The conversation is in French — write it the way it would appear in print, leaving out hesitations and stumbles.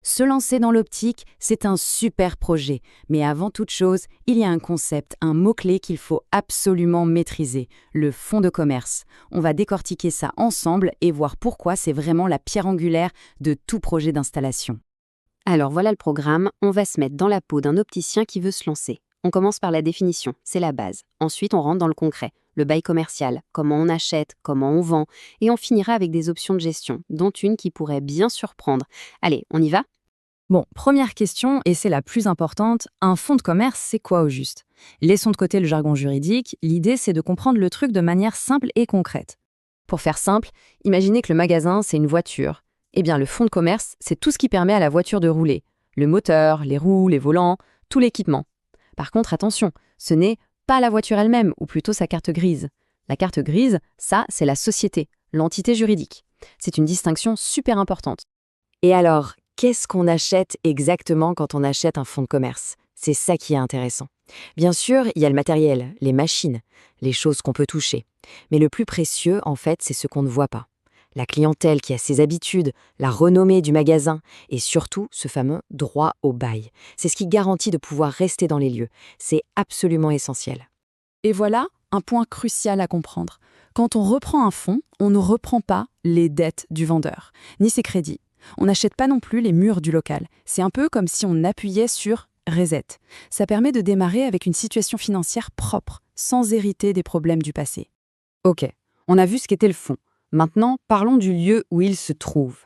Se lancer dans l'optique, c'est un super projet. Mais avant toute chose, il y a un concept, un mot-clé qu'il faut absolument maîtriser, le fonds de commerce. On va décortiquer ça ensemble et voir pourquoi c'est vraiment la pierre angulaire de tout projet d'installation. Alors voilà le programme, on va se mettre dans la peau d'un opticien qui veut se lancer. On commence par la définition, c'est la base. Ensuite, on rentre dans le concret, le bail commercial, comment on achète, comment on vend, et on finira avec des options de gestion, dont une qui pourrait bien surprendre. Allez, on y va? Bon, première question, et c'est la plus importante, un fonds de commerce, c'est quoi au juste? Laissons de côté le jargon juridique, l'idée c'est de comprendre le truc de manière simple et concrète. Pour faire simple, imaginez que le magasin, c'est une voiture. Eh bien, le fonds de commerce, c'est tout ce qui permet à la voiture de rouler. Le moteur, les roues, les volants, tout l'équipement. Par contre, attention, ce n'est pas la voiture elle-même, ou plutôt sa carte grise. La carte grise, ça, c'est la société, l'entité juridique. C'est une distinction super importante. Et alors, qu'est-ce qu'on achète exactement quand on achète un fonds de commerce? C'est ça qui est intéressant. Bien sûr, il y a le matériel, les machines, les choses qu'on peut toucher. Mais le plus précieux, en fait, c'est ce qu'on ne voit pas. La clientèle qui a ses habitudes, la renommée du magasin et surtout ce fameux droit au bail. C'est ce qui garantit de pouvoir rester dans les lieux. C'est absolument essentiel. Et voilà un point crucial à comprendre. Quand on reprend un fonds, on ne reprend pas les dettes du vendeur, ni ses crédits. On n'achète pas non plus les murs du local. C'est un peu comme si on appuyait sur Reset. Ça permet de démarrer avec une situation financière propre, sans hériter des problèmes du passé. Ok, on a vu ce qu'était le fonds. Maintenant, parlons du lieu où il se trouve.